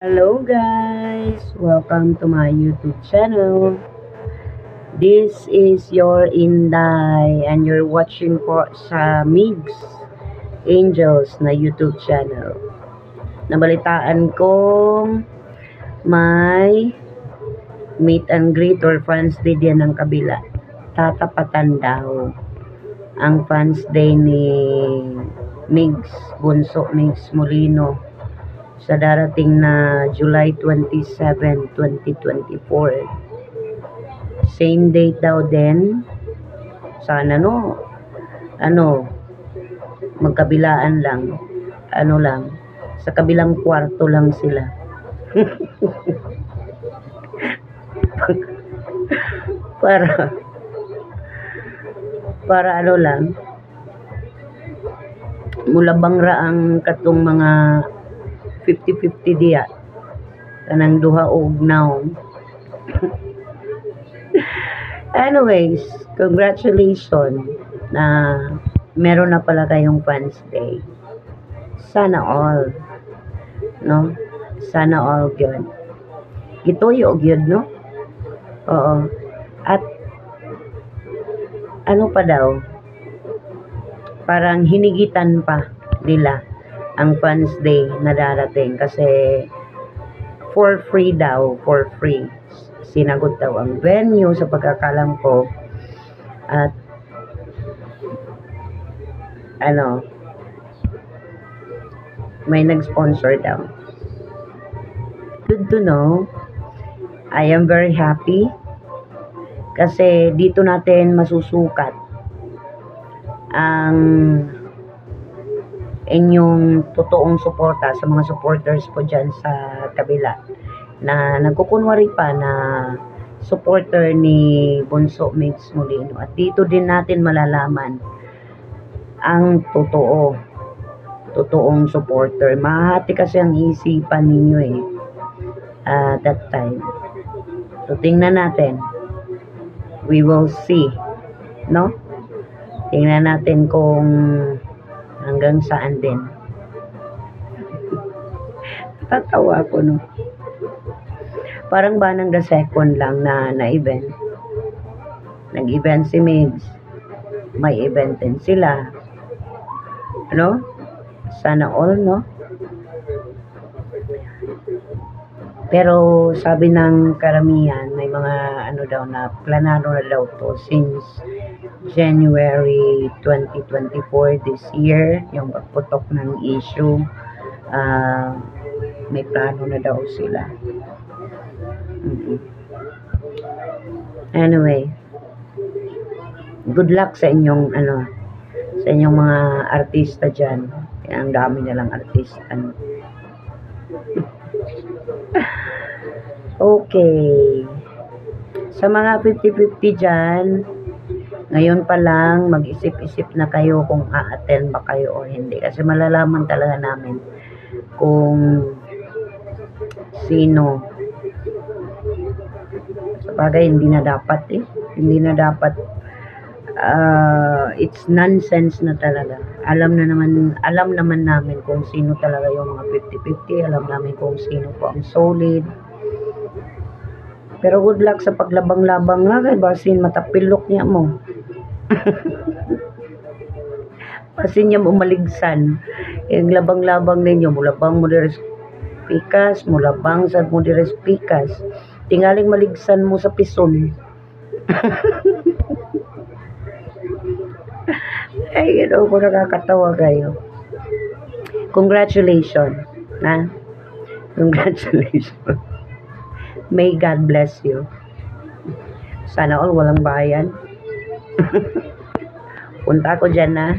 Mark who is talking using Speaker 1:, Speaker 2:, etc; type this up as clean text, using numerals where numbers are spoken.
Speaker 1: Hello guys! Welcome to my YouTube channel. This is your Inday and you're watching po sa Migs Angels na YouTube channel. Nabalitaan kong may meet and greet or fans day din ng kabila. Tatapatan daw ang fans day ni Migs, Bunso Migs Molino sa darating na July 27, 2024. Same date daw din. Sana magkabilaan lang. Sa kabilang kwarto lang sila. para mulabang raang katong mga 50-50 diya kanang duha og naong. Anyways, congratulations na meron na pala kayong fans day. Sana all, no? Sana all good. Gituyo gyud, no? Oo. At pa daw? Parang hinigitan pa nila ang fans day na darating kasi for free daw, for free. Sinagot daw ang venue sa pagkakalam ko at may nag-sponsor daw. Good to know. I am very happy kasi dito natin masusukat ang inyong totoong suporta sa mga supporters ko dyan sa kabila na nagkukunwari pa na supporter ni Bunso Migs Molino. At dito din natin malalaman ang totoong supporter. Mahati kasi ang isipan ninyo that time. So tingnan natin. We will see, no? Tingnan natin kung hanggang saan din. Tatawa ko, no? Parang ba nang the second lang na event. Nag-event si Migs. May event din sila. Ano? Sana all, no? Pero sabi ng karamihan, may mga na planado na daw to since January 2024 this year, yung pagputok ng issue, may plano na daw sila. Anyway, good luck sa inyong sa inyong mga artista dyan. Ang dami nilang artista. Okay. Sa mga 50-50 dyan, ngayon pa lang, mag-isip-isip na kayo kung a-attend ba kayo o hindi. Kasi malalaman talaga namin kung sino. Sabagay, hindi na dapat Hindi na dapat. It's nonsense na talaga. Alam naman namin kung sino talaga yung mga 50-50. Alam namin kung sino po ang solid. Pero good luck sa paglabang-labang nga kay basin matapilok niya mo. Basin niya mo maligsan. Yung labang-labang ninyo, mulabang mo deres pikas, mulabang sa mo deres pikas. Tingaling maligsan mo sa pison. Ay, ko nakakatawa kayo. Congratulations. Congratulations. May God bless you. Sana all walang bayan. Punta ko dyan na.